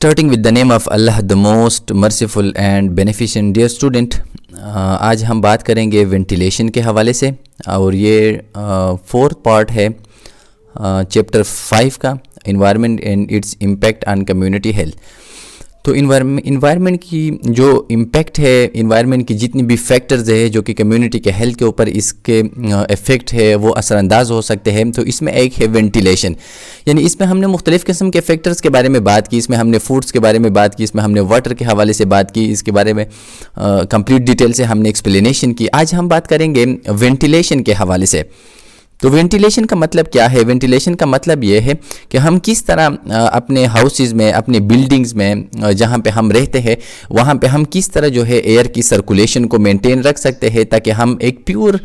Starting with the name of Allah, the most merciful and beneficent. Dear student, आज हम बात करेंगे ventilation के हवाले से और ये फोर्थ पार्ट है चैप्टर 5 का, environment and its impact on community health. तो इन्वायरमेंट की जो इम्पैक्ट है, इन्वायरमेंट की जितनी भी फैक्टर्स है जो कि कम्युनिटी के हेल्थ के ऊपर इसके इफ़ेक्ट है वो असरअंदाज हो सकते हैं। तो इसमें एक है वेंटिलेशन, यानी इसमें हमने मुख्तलिफ़ किस्म के फैक्टर्स के बारे में बात की, इसमें हमने फूड्स के बारे में बात की, इसमें हमने वाटर के हवाले से बात की, इसके बारे में कंप्लीट डिटेल से हमने एक्सप्लेनेशन की। आज हम बात करेंगे वेंटिलेशन के हवाले से। तो वेंटिलेशन का मतलब क्या है? वेंटिलेशन का मतलब ये है कि हम किस तरह अपने हाउसेस में, अपने बिल्डिंग्स में जहाँ पे हम रहते हैं वहाँ पे हम किस तरह जो है एयर की सर्कुलेशन को मेंटेन रख सकते हैं ताकि हम एक प्योर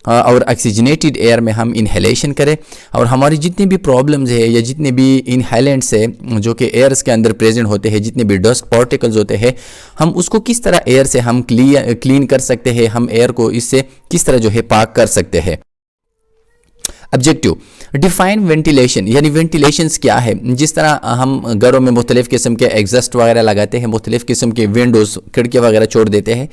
और ऑक्सीजनेटेड एयर में हम इनहेलेशन करें और हमारी जितनी भी प्रॉब्लम्स है या जितने भी इनहेलेंट्स है जो कि एयर्स के अंदर प्रेजेंट होते हैं, जितने भी डस्ट पार्टिकल्स होते हैं, हम उसको किस तरह एयर से हम क्लीन कर सकते हैं, हम एयर को इससे किस तरह जो है पाक कर सकते हैं। ऑब्जेक्टिव, डिफाइन वेंटिलेशन, यानी वेंटिलेशंस क्या है। जिस तरह हम घरों में मुख्तलिफ़ किस्म के एग्जस्ट वगैरह लगाते हैं, मुख्तलिफ़ किस्म के विंडोज़, खिड़कियाँ वगैरह छोड़ देते हैं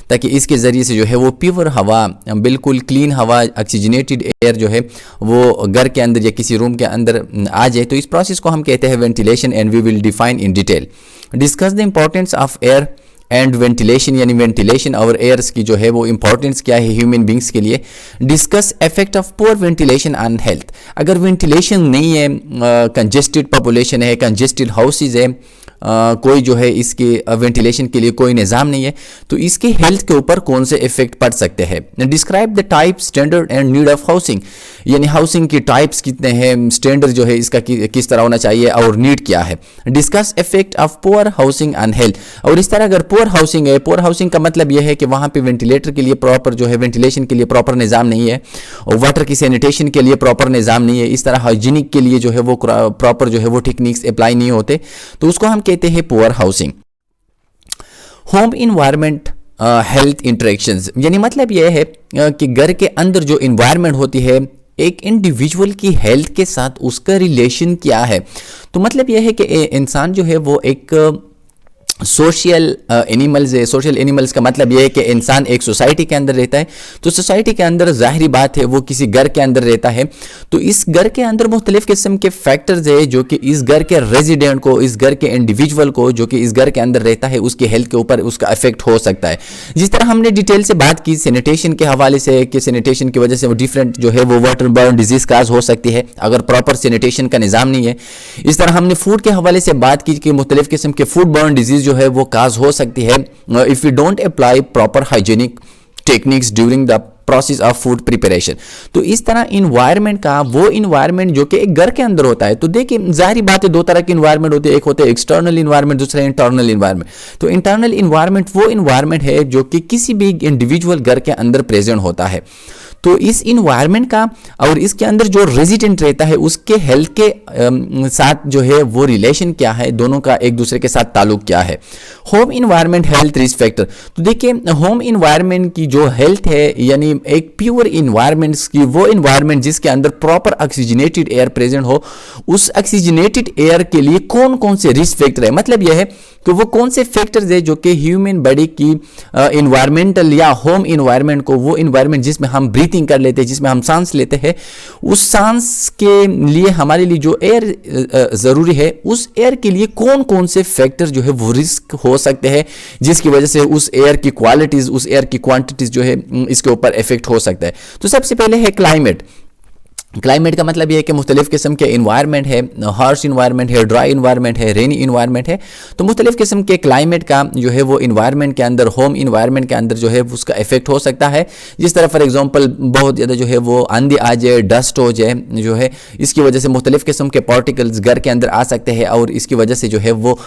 ताकि इसके ज़रिए से जो है वो प्योर हवा, बिल्कुल क्लीन हवा, ऑक्सीजनेटेड एयर जो है वो घर के अंदर या किसी रूम के अंदर आ जाए। तो इस प्रोसेस को हम कहते हैं ventilation and we will define in detail. Discuss the importance of air and ventilation, यानी वेंटिलेशन और एयर्स की जो है वो इंपॉर्टेंस क्या है ह्यूमन बींग्स के लिए। Discuss effect of poor ventilation on health, अगर वेंटिलेशन नहीं है, कंजेस्टेड पॉपुलेशन है, कंजेस्टेड हाउसेज है, कोई जो है इसके वेंटिलेशन के लिए कोई निज़ाम नहीं है, तो इसके हेल्थ के ऊपर कौन से इफेक्ट पड़ सकते हैं। Describe the type, standard and need of housing, यानी हाउसिंग की टाइप्स कितने हैं, स्टैंडर्ड जो है इसका किस तरह होना चाहिए और नीड क्या है। Discuss effect of poor housing on health, और इस तरह अगर पुअर हाउसिंग है, पुअर हाउसिंग का मतलब यह है कि वहाँ पे वेंटिलेटर के लिए प्रॉपर जो है वेंटिलेशन के लिए प्रॉपर निज़ाम नहीं है और वाटर की सैनिटेशन के लिए प्रॉपर निज़ाम नहीं है, इस तरह हाइजीनिक के लिए जो है वो प्रॉपर जो है वो टेक्निक्स अप्लाई नहीं होते, तो उसको हम कहते हैं poor housing. Home environment health interactions, यानी मतलब यह है कि घर के अंदर जो इन्वायरमेंट होती है एक इंडिविजुअल की हेल्थ के साथ उसका रिलेशन क्या है। तो मतलब यह है कि इंसान जो है वो एक सोशल एनिमल्स है। सोशल एनिमल्स का मतलब यह है कि इंसान एक सोसाइटी के अंदर रहता है, तो सोसाइटी के अंदर जाहिर बात है वो किसी घर के अंदर रहता है, तो इस घर के अंदर मुख्तलिफ किस्म के फैक्टर्स है जो कि इस घर के रेजिडेंट को, इस घर के इंडिविजुअल को जो कि इस घर के अंदर रहता है उसकी हेल्थ के ऊपर उसका इफेक्ट हो सकता है। जिस तरह हमने डिटेल से बात की सैनिटेशन के हवाले से कि सैनिटेशन की वजह से वो डिफरेंट जो है वो वाटर बॉर्न डिजीज काज हो सकती है अगर प्रॉपर सैनिटेशन का निज़ाम नहीं है। इस तरह हमने फूड के हवाले से बात की कि मुख्तलिफ किस्म के फूड बॉर्न डिजीज जो है वो काज हो सकती है if you don't apply proper hygienic techniques during the process of food preparation. तो इस तरह इन्वायरमेंट का वो इन्वायरमेंट जो कि एक घर के अंदर होता है, तो देखिए जाहिर बात है दो तरह के इन्वायरमेंट होते हैं, एक होते हैं एक्सटर्नल इन्वायरमेंट, दूसरा इंटरनल इन्वायरमेंट। तो इंटरनल इन्वायरमेंट वो इन्वायरमेंट है जो कि किसी भी इंडिविजुअल घर के अंदर प्रेजेंट होता है। तो इस इन्वायरमेंट का और इसके अंदर जो रेजिडेंट रहता है उसके हेल्थ के साथ जो है वो रिलेशन क्या है, दोनों का एक दूसरे के साथ ताल्लुक क्या है। Home environment health risk factor, तो देखिए होम इन्वायरमेंट की जो हेल्थ है यानी एक प्योर इन्वायरमेंट्स की वो इन्वायरमेंट जिसके अंदर प्रॉपर ऑक्सीजनेटेड एयर प्रेजेंट हो, उस ऑक्सीजनेटेड एयर के लिए कौन कौन से रिस्क फैक्टर है, मतलब यह है कि वो कौन से फैक्टर्स है जो कि ह्यूमन बॉडी की इन्वायरमेंटल या होम इन्वायरमेंट को, वो इन्वायरमेंट जिसमें हम ब्रीथिंग कर लेते हैं, जिसमें हम सांस लेते हैं, उस सांस के लिए हमारे लिए जो एयर ज़रूरी है उस एयर के लिए कौन कौन से फैक्टर जो है वो रिस्क हो सकते हैं जिसकी वजह से उस एयर की क्वालिटीज़, उस एयर की क्वांटिटीज़ जो है इसके ऊपर इफेक्ट हो सकता है। तो सबसे पहले है क्लाइमेट। क्लाइमेट का मतलब यह है कि मुख्तलिफ़ किस्म के इन्वायरमेंट है, हार्श इन्वायरमेंट है, ड्राई इन्वायरमेंट है, रेनी इन्वायरमेंट है। तो मुख्तलिफ़ किस्म के क्लाइमेट का जो है वो इन्वायरमेंट के अंदर, होम इन्वायरमेंट के अंदर जो है उसका इफेक्ट हो सकता है। जिस तरह फॉर एग्जांपल बहुत ज़्यादा जो है वो आंधी आ जाए, डस्ट हो जाए जो है, इसकी वजह से मुख्तलिफ़ किस्म के पार्टिकल्स घर के अंदर आ सकते हैं और इसकी वजह से जो है वो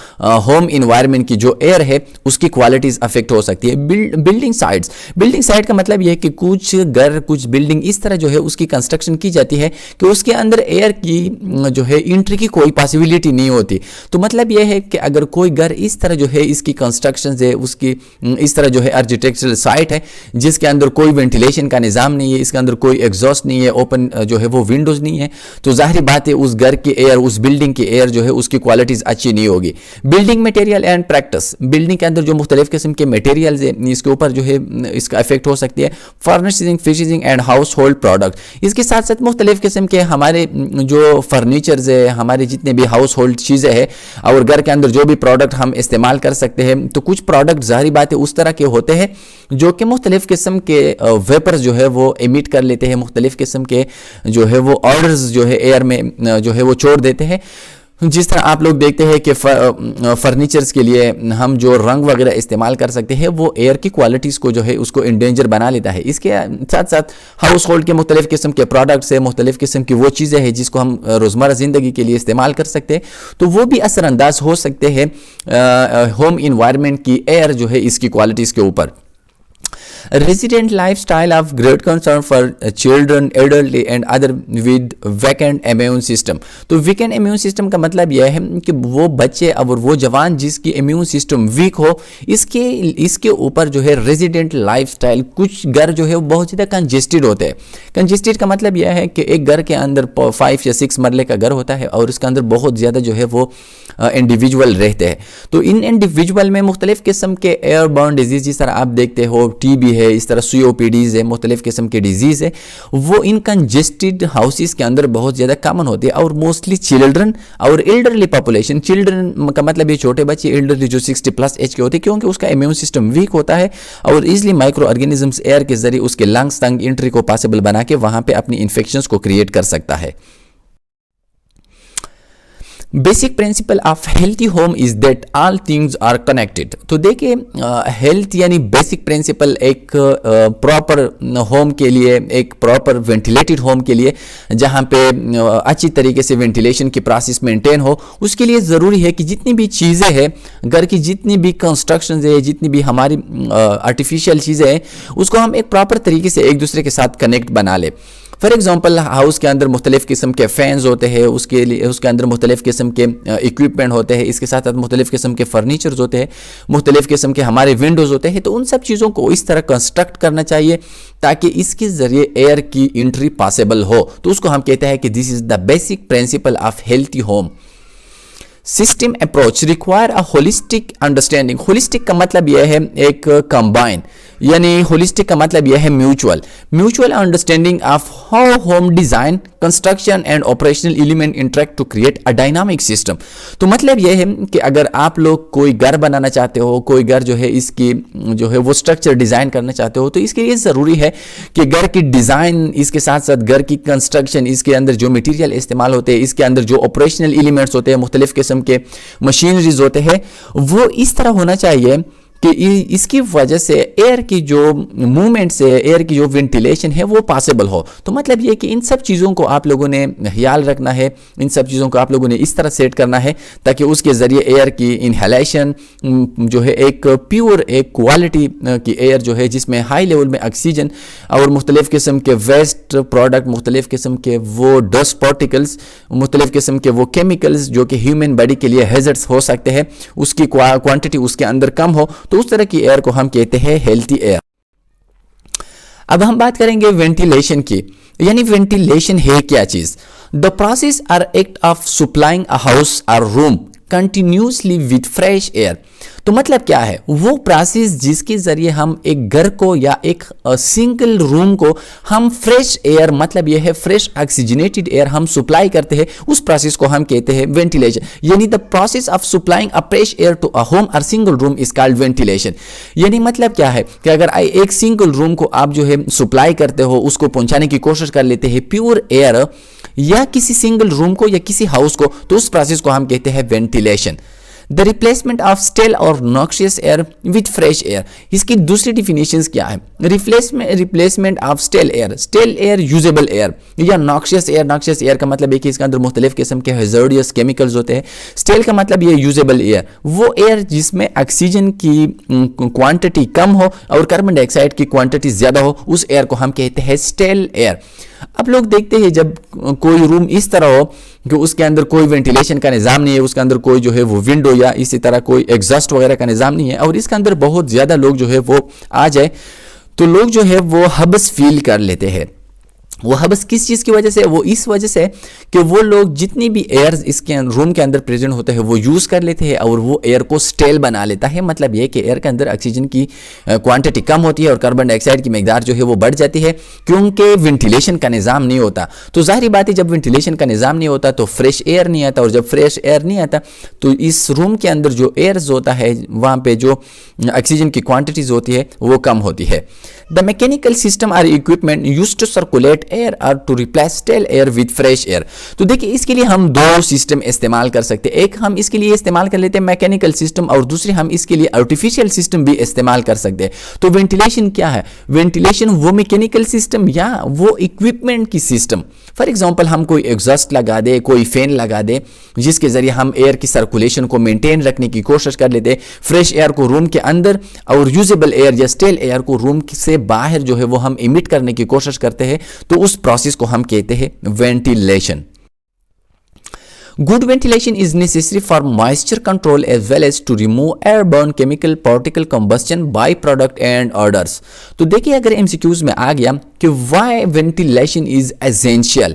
होम इन्वायरमेंट की जो एयर है उसकी क्वालिटीज़ अफेक्ट हो सकती है। बिल्डिंग साइट्स, बिल्डिंग साइट का मतलब यह है कि कुछ घर, कुछ बिल्डिंग इस तरह जो है उसकी कंस्ट्रक्शन की जाती है कि उसके अंदर एयर की जो है एंट्री की कोई पॉसिबिलिटी नहीं होती। तो मतलब यह है कि अगर कोई घर इस तरह जो है इसकी कंस्ट्रक्शन है, उसकी इस तरह जो है आर्किटेक्चरल साइट है जिसके अंदर कोई वेंटिलेशन का निज़ाम नहीं है, इसके अंदर कोई एग्जॉस्ट नहीं है, ओपन जो है वो विंडोज़ नहीं है, तो जाहिर बात है उस घर की एयर, उस बिल्डिंग की एयर जो है उसकी क्वालिटीज़ अच्छी नहीं होगी। Building material and practice, building के अंदर जो मुख्तलिफ किस्म के मटेरियल्स है इसके ऊपर जो है इसका इफेक्ट हो सकती है। Furnishing, fishing and house hold product, इसके साथ साथ मुख्तलिफ किस्म के हमारे जो फर्नीचर्स है, हमारे जितने भी हाउस होल्ड चीज़ें हैं और घर के अंदर जो भी प्रोडक्ट हम इस्तेमाल कर सकते हैं, तो कुछ प्रोडक्ट जाहिर बात है उस तरह के होते हैं जो कि मुख्तलिफ किस्म के वेपर्स जो है वो एमिट कर लेते हैं, मुख्तलिफ किस्म के जो है वो ऑर्डर्स जो है एयर में जो है वो छोड़ देते हैं। जिस तरह आप लोग देखते हैं कि फर्नीचर्स के लिए हम जो रंग वगैरह इस्तेमाल कर सकते हैं वो एयर की क्वालिटीज़ को जो है उसको इंडेंजर बना लेता है। इसके साथ साथ हाउस होल्ड के मुख्तलिफ किस्म के प्रोडक्ट्स है, मुख्तलिफ किस्म की वो चीज़ें हैं जिसको हम रोज़मर्रा ज़िंदगी के लिए इस्तेमाल कर सकते हैं, तो वो भी असरअंदाज हो सकते हैं होम इन्वायरमेंट की एयर जो है इसकी क्वालिटीज़ के ऊपर। Resident lifestyle of great concern for children, elderly and other with weakened immune system। तो weakened immune system का मतलब यह है कि वो बच्चे और वो जवान जिसकी इम्यून सिस्टम वीक हो, इसके ऊपर जो है रेजिडेंट लाइफस्टाइल, कुछ घर जो है वो बहुत ज़्यादा कंजेस्टेड होते हैं। कंजेस्टेड का मतलब यह है कि एक घर के अंदर 5 या 6 मरले का घर होता है और उसके अंदर बहुत ज़्यादा जो है वो इंडिविजुअल रहते हैं। तो इन इंडिविजुअल में मुख्तलिफ किस्म के एयरबॉर्न डिजीज़, जिस तरह आप देखते हो टीबी है, इस तरह COPDs है, मुख्तलिफ किस्म के डिजीज़ है, वो इन कंजेस्टेड हाउसेस के अंदर बहुत ज़्यादा कॉमन होती है और मोस्टली चिल्ड्रन और एल्डरली पॉपुलेशन। चिल्ड्रन का मतलब ये छोटे बच्चे, एल्डरली जो 60+ एज के होते हैं, क्योंकि उसका इम्यून सिस्टम वीक होता है और ईजिली माइक्रो ऑर्गेनिजम्स एयर के जरिए उसके लंग्स तक एंट्री को पॉसिबल बना के वहाँ पे अपनी इन्फेक्शंस को क्रिएट कर सकता है। Basic principle of healthy home is that all things are connected. तो देखिए हेल्थ यानी बेसिक प्रिंसिपल एक प्रॉपर होम के लिए, एक प्रॉपर वेंटिलेटेड होम के लिए जहाँ पे अच्छी तरीके से वेंटिलेशन की प्रोसेस मेंटेन हो, उसके लिए ज़रूरी है कि जितनी भी चीज़ें हैं घर की, जितनी भी कंस्ट्रक्शन है, जितनी भी हमारी आर्टिफिशियल चीज़ें हैं, उसको हम एक प्रॉपर तरीके से एक दूसरे के साथ कनेक्ट बना ले। फॉर एग्जांपल हाउस के अंदर मुख्तलिफ किस्म के फ़ैन्स होते हैं, उसके अंदर मुख्तलिफ किस्म के इक्विपमेंट होते हैं, इसके साथ साथ मुख्तलिफ किस्म के फर्नीचर्स होते हैं, मुख्तलिफ किस्म के हमारे विंडोज़ होते हैं। तो उन सब चीज़ों को इस तरह कंस्ट्रक्ट करना चाहिए ताकि इसके ज़रिए एयर की एंट्री पॉसिबल हो। तो उसको हम कहते हैं कि this is the basic principle of healthy home. System approach require a holistic understanding. Holistic का मतलब यह है एक कंबाइन, यानी होलिस्टिक का मतलब यह है mutual understanding of how home design, construction and operational element interact to create a dynamic system. तो मतलब यह है कि अगर आप लोग कोई घर बनाना चाहते हो, कोई घर जो है इसकी जो है वो स्ट्रक्चर डिज़ाइन करना चाहते हो, तो इसके लिए ज़रूरी है कि घर की डिज़ाइन, इसके साथ साथ घर की कंस्ट्रक्शन, इसके अंदर जो मटीरियल इस्तेमाल होते हैं, इसके अंदर जो ऑपरेशनल एलिमेंट्स होते हैं, मुख्तलिफ किस्म के मशीनरीज होते हैं, वो इस तरह होना चाहिए कि इसकी वजह से एयर की जो मूवमेंट से, एयर की जो वेंटिलेशन है वो पॉसिबल हो। तो मतलब ये कि इन सब चीज़ों को आप लोगों ने ख्याल रखना है, इन सब चीज़ों को आप लोगों ने इस तरह सेट करना है ताकि उसके ज़रिए एयर की इनहेलेशन जो है एक प्योर, एक क्वालिटी की एयर जो है जिसमें हाई लेवल में ऑक्सीजन और मुख्तलिफ किस्म के वेस्ट प्रोडक्ट, मुख्तलिफ किस्म के वो डस्ट पार्टिकल्स, मुख्तलिफ किस्म के वो केमिकल्स जो कि ह्यूमन बॉडी के लिए हैजर्ड्स हो सकते हैं, उसकी क्वांटिटी उसके अंदर कम हो, तो उस तरह की एयर को हम कहते हैं हेल्थी एयर। अब हम बात करेंगे वेंटिलेशन की, यानी वेंटिलेशन है क्या चीज। The process or act of supplying a house और room continuously with fresh air. तो मतलब क्या है, वो प्रोसेस जिसके जरिए हम एक घर को या एक सिंगल रूम को हम फ्रेश एयर, मतलब यह है फ्रेश ऑक्सीजनेटेड एयर हम सप्लाई करते हैं, उस प्रोसेस को हम कहते हैं वेंटिलेशन। यानी the process of supplying a fresh air to a home और single room is called ventilation. यानी मतलब क्या है कि अगर एक सिंगल रूम को आप जो है सप्लाई करते हो, उसको पहुंचाने की कोशिश कर लेते हैं प्योर एयर या किसी सिंगल रूम को या किसी हाउस को, तो उस प्रोसेस को हम कहते हैं ventilation. The replacement of stale और noxious air with fresh air. इसकी दूसरी डिफिनेशंस क्या है? Replacement of stale air usable air, या नॉक्शियस एयर का मतलब है कि इसके अंदर मुख्तलिफ किस्म के हैज़ार्डियस केमिकल्स होते हैं। स्टेल का मतलब ये यूजेबल एयर, वो एयर जिसमें ऑक्सीजन की क्वांटिटी कम हो और कार्बन डाइऑक्साइड की क्वांटिटी ज्यादा हो, उस एयर को हम कहते हैं स्टेल एयर। अब लोग देखते हैं जब कोई रूम इस तरह हो कि उसके अंदर कोई वेंटिलेशन का निज़ाम नहीं है, उसके अंदर कोई जो है वो विंडो या इसी तरह कोई एग्जॉस्ट वगैरह का निज़ाम नहीं है, और इसके अंदर बहुत ज़्यादा लोग जो है वो आ जाए, तो लोग जो है वो हबस फील कर लेते हैं। वो हबस किस चीज़ की वजह से? वो इस वजह से कि वो लोग जितनी भी एयर इसके रूम के अंदर प्रेजेंट होते हैं वो यूज़ कर लेते हैं और वो एयर को स्टेल बना लेता है। मतलब ये कि एयर के अंदर ऑक्सीजन की क्वांटिटी कम होती है और कार्बन डाइऑक्साइड की मकदार जो है वो बढ़ जाती है, क्योंकि वेंटिलेशन का निज़ाम नहीं होता। तो ज़ाहिर बात है जब वेंटिलेशन का निज़ाम नहीं होता तो फ्रेश एयर नहीं आता, और जब फ्रेश एयर नहीं आता तो इस रूम के अंदर जो एयर्स होता है वहाँ पर जो ऑक्सीजन की क्वान्टिटीज़ होती है वो कम होती है। The mechanical system or equipment use to circulate air और to replace stale air with fresh air. तो देखिए इसके लिए हम दो सिस्टम इस्तेमाल कर सकते हैं। एक हम इसके लिए इस्तेमाल कर लेते हैं मैकेनिकल सिस्टम, और दूसरी हम इसके लिए आर्टिफिशियल सिस्टम भी इस्तेमाल कर सकते हैं। तो वेंटिलेशन क्या है? वेंटिलेशन वो मैकेनिकल सिस्टम या वो इक्विपमेंट की सिस्टम। फॉर एग्जाम्पल हम कोई एग्जॉस्ट लगा दे, कोई फैन लगा दे, जिसके जरिए हम एयर की सर्कुलेशन को मेंटेन रखने की कोशिश कर लेते हैं, फ्रेश एयर को रूम के अंदर और यूजेबल एयर या स्टेल एयर को रूम से बाहर जो है वो हम इमिट करने की कोशिश करते हैं, तो उस प्रोसेस को हम कहते हैं ventilation. Good ventilation is necessary for moisture control as well as to remove airborne chemical particle combustion byproduct and odors। तो देखिए अगर MCQs में आ गया कि why ventilation is essential,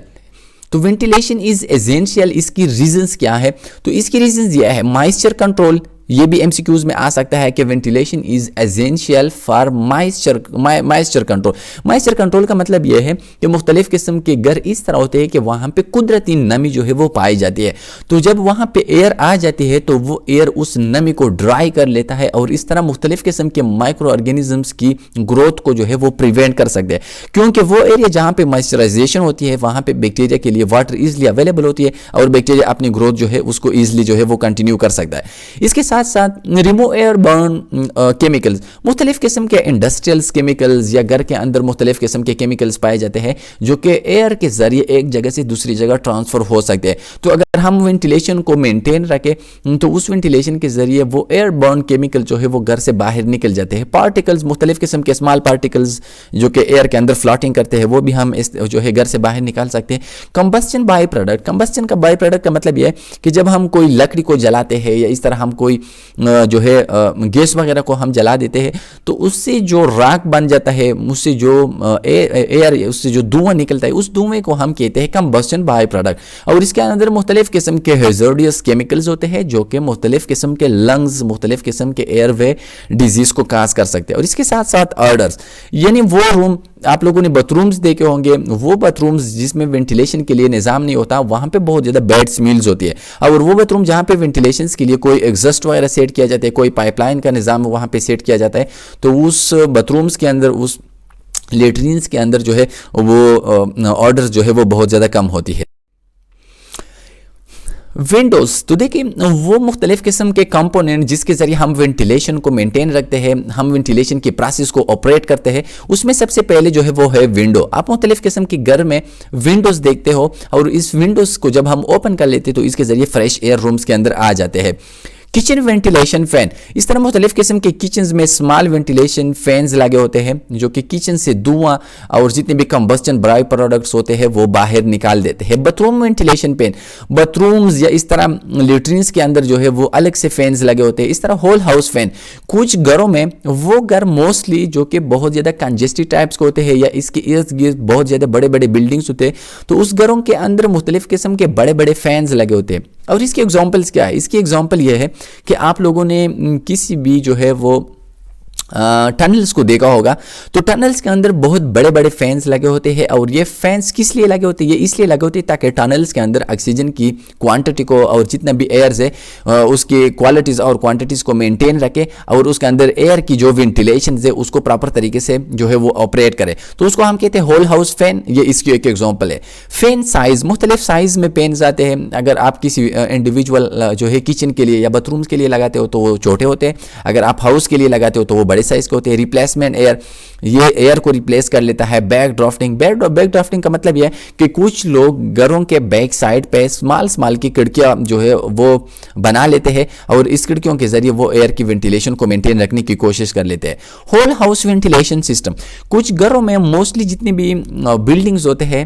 तो वेंटिलेशन इज एसेंशियल, इसकी रीजंस क्या है? तो इसकी रीजंस यह है मॉइस्चर कंट्रोल। ये भी एमसीक्यूज में आ सकता है कि ventilation is essential for moisture control. Moisture control का मतलब यह है कि मुख्तलिफ किस्म के घर इस तरह होते हैं कि वहाँ पे कुदरती नमी जो है वो पाई जाती है, तो जब वहाँ पे एयर आ जाती है तो वो एयर उस नमी को ड्राई कर लेता है और इस तरह मुख्तलिफ किस्म के माइक्रो ऑर्गेनिजम्स की ग्रोथ को जो है वो प्रिवेंट कर सकते हैं, क्योंकि वो एरिया जहाँ पे मॉइस्चराइजेशन होती है वहाँ पे बैक्टीरिया के लिए वाटर ईजिली अवेलेबल होती है और बैक्टीरिया अपनी ग्रोथ जो है उसको ईजिली जो है वो कंटिन्यू कर सकता है। इसके साथ साथ रिमूव एयर बर्न केमिकल्स, मुख्तलिफ किस्म के इंडस्ट्रियल्स केमिकल्स या घर के अंदर मुख्तलिफ किस्म के केमिकल्स पाए जाते हैं जो कि एयर के जरिए एक जगह से दूसरी जगह ट्रांसफर हो सकते हैं। तो अगर हम वेंटिलेशन को मेंटेन रखें तो उस वेंटिलेशन के जरिए वो एयर बर्न केमिकल जो है वो घर से बाहर निकल जाते हैं। पार्टिकल्स, मुख्तलिफ किस्म के स्मॉल पार्टिकल्स जो कि एयर के अंदर फ्लोटिंग करते हैं वो भी हम इस जो है घर से बाहर निकाल सकते हैं। कंबस्चन बाई प्रोडक्ट, कंबस्चन का बाई प्रोडक्ट का मतलब यह है कि जब हम कोई लकड़ी को जलाते हैं या इस तरह हम कोई जो है गैस वगैरह को हम जला देते हैं तो उससे जो राख बन जाता है, उससे जो एयर उससे जो धुआं निकलता है उस धुएं को हम कहते हैं कंबस्चन बाई प्रोडक्ट। और इसके अंदर मुख्तलिफ किस्म के हैज़ार्डियस केमिकल्स होते हैं जो कि मुख्तलिफ किस्म के लंग्स, मुख्तलिफ किस्म के एयरवे डिजीज को काज कर सकते हैं। और इसके साथ साथ ऑर्डर्स, यानी वो रूम आप लोगों ने बाथरूम्स देखे होंगे, वो बाथरूम्स जिसमें वेंटिलेशन के लिए निज़ाम नहीं होता वहाँ पे बहुत ज़्यादा बैड स्मेल्स होती है, और वो बाथरूम जहाँ पे वेंटिलेशन के लिए कोई एग्जॉस्ट वगैरह सेट किया जाता है, कोई पाइपलाइन का निज़ाम वहाँ पे सेट किया जाता है, तो उस बाथरूम्स के अंदर, उस लेटरिन्स के अंदर जो है वो ऑर्डर्स जो है वो बहुत ज़्यादा कम होती है। विंडोज़, तो देखिए वो मुख्तलिफ किस्म के कंपोनेंट जिसके ज़रिए हम वेंटिलेशन को मेंटेन रखते हैं, हम वेंटिलेशन की प्रोसेस को ऑपरेट करते हैं, उसमें सबसे पहले जो है वो है विंडो। आप मुख्तलिफ किस्म के घर में विंडोज़ देखते हो और इस विंडोज़ को जब हम ओपन कर लेते हैं तो इसके ज़रिए फ्रेश एयर रूम्स के अंदर आ जाते हैं। किचन वेंटिलेशन फैन, इस तरह मुख्तलिफ किस्म के किचन में स्मॉल वेंटिलेशन फैंस लगे होते हैं जो कि किचन से धुआं और जितने भी कंबस्चन बाई प्रोडक्ट्स होते हैं वो बाहर निकाल देते हैं। बाथरूम वेंटिलेशन फैन, बाथरूम्स या इस तरह लेटरिन्स के अंदर जो है वो अलग से फैंस लगे होते हैं। इस तरह होल हाउस फैन, कुछ घरों में वो घर मोस्टली जो कि बहुत ज़्यादा कंजेस्टेड टाइप्स के होते हैं या इसके इर्द गिर्द बहुत ज़्यादा बड़े बड़े बिल्डिंग्स होते हैं, तो उस घरों के अंदर मुख्तलिफ किस्म के बड़े बड़े फैंस लगे होते हैं। और इसके एग्जाम्पल्स क्या है? इसकी एग्जाम्पल ये है कि आप लोगों ने किसी भी जो है वो टनल्स को देखा होगा, तो टनल्स के अंदर बहुत बड़े बड़े फैंस लगे होते हैं। और ये फैंस किस लिए लगे होते हैं? ये इसलिए लगे होते हैं ताकि टनल्स के अंदर ऑक्सीजन की क्वांटिटी को और जितना भी एयर है उसकी क्वालिटीज़ और क्वांटिटीज़ को मेंटेन रखे, और उसके अंदर एयर की जो वेंटिलेशन है उसको प्रॉपर तरीके से जो है वो ऑपरेट करे। तो उसको हम कहते हैं होल हाउस फैन। ये इसकी एक एग्जाम्पल है। फैन साइज, मुख्तलिफ साइज में फैंस आते हैं। अगर आप किसी इंडिविजुअल जो है किचन के लिए या बाथरूम्स के लिए लगाते हो तो वो छोटे होते हैं, अगर आप हाउस के लिए लगाते हो तो वो बड़े साइज के होते हैं। रिप्लेसमेंट एयर, ये एयर को रिप्लेस कर लेता है। बैक ड्राफ्टिंग, बैक ड्राफ्टिंग का मतलब यह है कि कुछ लोग घरों के बैक साइड पे स्मॉल की खिड़कियां जो है वो बना लेते हैं और इस खिड़कियों के जरिए वो एयर की वेंटिलेशन को मेंटेन रखने की कोशिश कर लेते हैं। होल हाउस वेंटिलेशन सिस्टम, कुछ घरों में मोस्टली जितनी भी बिल्डिंग्स होते हैं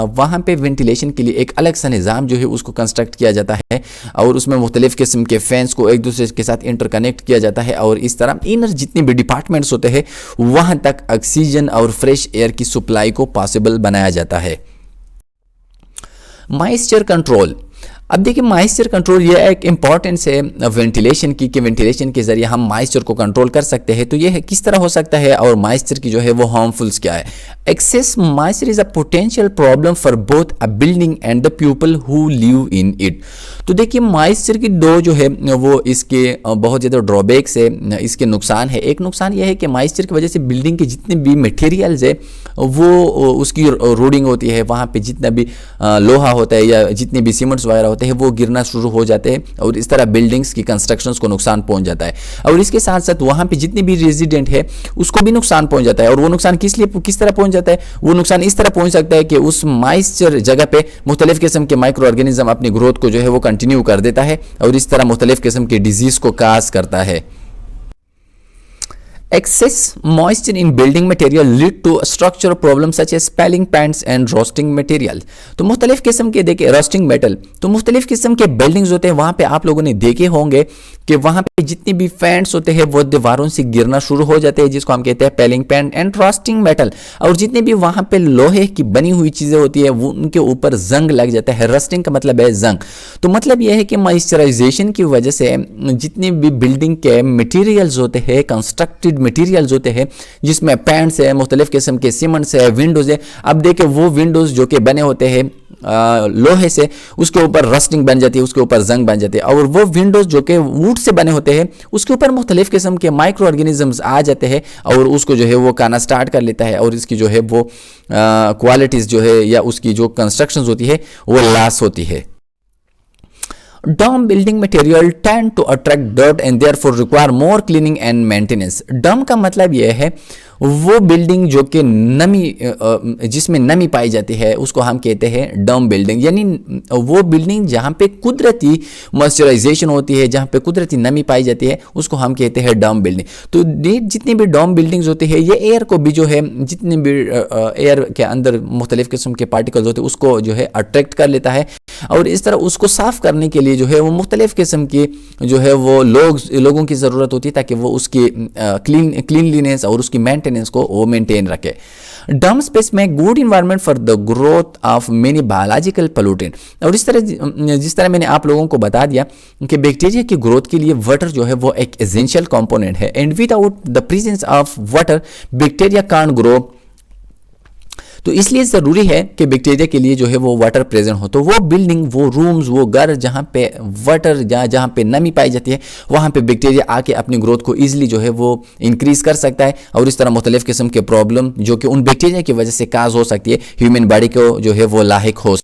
वहाँ पे वेंटिलेशन के लिए एक अलग सा निज़ाम जो है उसको कंस्ट्रक्ट किया जाता है और उसमें मुख्तलिफ किस्म के फैंस को एक दूसरे के साथ इंटरकनेक्ट किया जाता है और इस तरह इनर जितने भी डिपार्टमेंट्स होते हैं वहाँ तक ऑक्सीजन और फ्रेश एयर की सप्लाई को पॉसिबल बनाया जाता है। मॉइस्चर कंट्रोल, अब देखिए मॉइस्चर कंट्रोल ये एक इंपॉर्टेंस है वेंटिलेशन की, कि वेंटिलेशन के जरिए हम मॉइस्चर को कंट्रोल कर सकते हैं। तो ये है किस तरह हो सकता है और मॉइस्चर की जो है वो हार्मफुल्स क्या है। Excess moisture is a potential problem for both a building and the people who live in it. तो देखिए मॉइस्चर की दो जो है वो इसके बहुत ज़्यादा ड्रॉबैक्स है, इसके नुकसान है। एक नुकसान यह है कि मॉइस्चर की वजह से बिल्डिंग के जितने भी मटेरियल्स है वो उसकी रोडिंग होती है, वहाँ पे जितना भी लोहा होता है या जितने भी सीमेंट्स वगैरह होते हैं वो गिरना शुरू हो जाते हैं और इस तरह बिल्डिंग्स की कंस्ट्रक्शंस को नुकसान पहुंच जाता है। और इसके साथ साथ वहाँ पे जितने भी रेजिडेंट है उसको भी नुकसान पहुंच जाता है। और वो नुकसान किस तरह पहुंच जाता है? वो नुकसान इस तरह पहुंच सकता है कि उस मॉइस्चर जगह पे मुख्तलिफ किस्म के माइक्रो ऑर्गेनिज्म अपनी ग्रोथ को जो है वो कंटिन्यू कर देता है और इस तरह मुख्तलिफ किस्म के डिजीज को काज करता है। Excess moisture in building material lead to structural problems such as spalling pans and rusting material। तो मुख्तलिफ किस्म के देखिए रस्टिंग मेटल, तो मुख्तलिफ किस्म के बिल्डिंग्स होते हैं वहाँ पे आप लोगों ने देखे होंगे कि वहाँ पे जितने भी फैंस होते हैं वो दीवारों से गिरना शुरू हो जाते हैं जिसको हम कहते हैं पेलिंग पैन एंड रस्टिंग मेटल। और जितने भी वहाँ पे लोहे की बनी हुई चीज़ें होती है वो उनके ऊपर जंग लग जाता है। रस्टिंग का मतलब है जंग। तो मतलब यह है कि मॉइस्चराइजेशन की वजह से जितने भी बिल्डिंग के मटीरियल्स होते हैं, कंस्ट्रक्टेड मटेरियल्स होते हैं जिसमें पैंट्स है, मुख्तलिफ किस्म के सीमेंट्स है, विंडोज़ है। अब देखिए वो विंडोज़ जो कि बने होते हैं लोहे से उसके ऊपर रस्टिंग बन जाती है, उसके ऊपर जंग बन जाती है। और वो विंडोज़ जो कि वुड से बने होते हैं उसके ऊपर मुख्तलिफ किस्म के माइक्रो ऑर्गेनिजम्स आ जाते हैं और उसको जो है वो खाना स्टार्ट कर लेता है और इसकी जो है वो क्वालिटीज़ जो है या उसकी जो कंस्ट्रक्शंस होती है वो लॉस होती है। Dumb building material tend to attract dirt and therefore require more cleaning and maintenance। Dumb का मतलब यह है वो बिल्डिंग जो कि नमी जिसमें नमी पाई जाती है उसको हम कहते हैं डम बिल्डिंग, यानी वो बिल्डिंग जहाँ पे कुदरती मॉइस्चराइजेशन होती है, जहाँ पे कुदरती नमी पाई जाती है उसको हम कहते हैं डम बिल्डिंग। तो जितनी भी डम बिल्डिंग्स होती है ये एयर को भी जो है जितने भी एयर के अंदर मुख्तलिफ किस्म के पार्टिकल्स होते हैं उसको जो है अट्रैक्ट कर लेता है और इस तरह उसको साफ़ करने के लिए जो है वो मुख्तलिफ किस्म की जो है वो लोगों की ज़रूरत होती है ताकि वो उसकी क्लीनलीनेस और उसकी मेंटेनेंस को वो मेंटेन रखे। डम स्पेस में good environment for the growth of many biological pollutant. और इस तरह जिस तरह मैंने आप लोगों को बता दिया कि बैक्टीरिया की ग्रोथ के लिए वाटर जो है वो एक एसेंशियल कंपोनेंट है and without the presence of water bacteria can't grow. तो इसलिए ज़रूरी है कि बैक्टीरिया के लिए जो है वो वाटर प्रेजेंट हो। तो वो बिल्डिंग, वो रूम्स, वो घर जहाँ पे वाटर जहाँ पे नमी पाई जाती है वहाँ पे बैक्टीरिया आके अपनी ग्रोथ को ईजिली जो है वो इंक्रीज़ कर सकता है और इस तरह मुख्तलिफ किस्म के प्रॉब्लम जो कि उन बैक्टीरिया की वजह से काज हो सकती है ह्यूमन बॉडी को जो है वो लाहिक हो।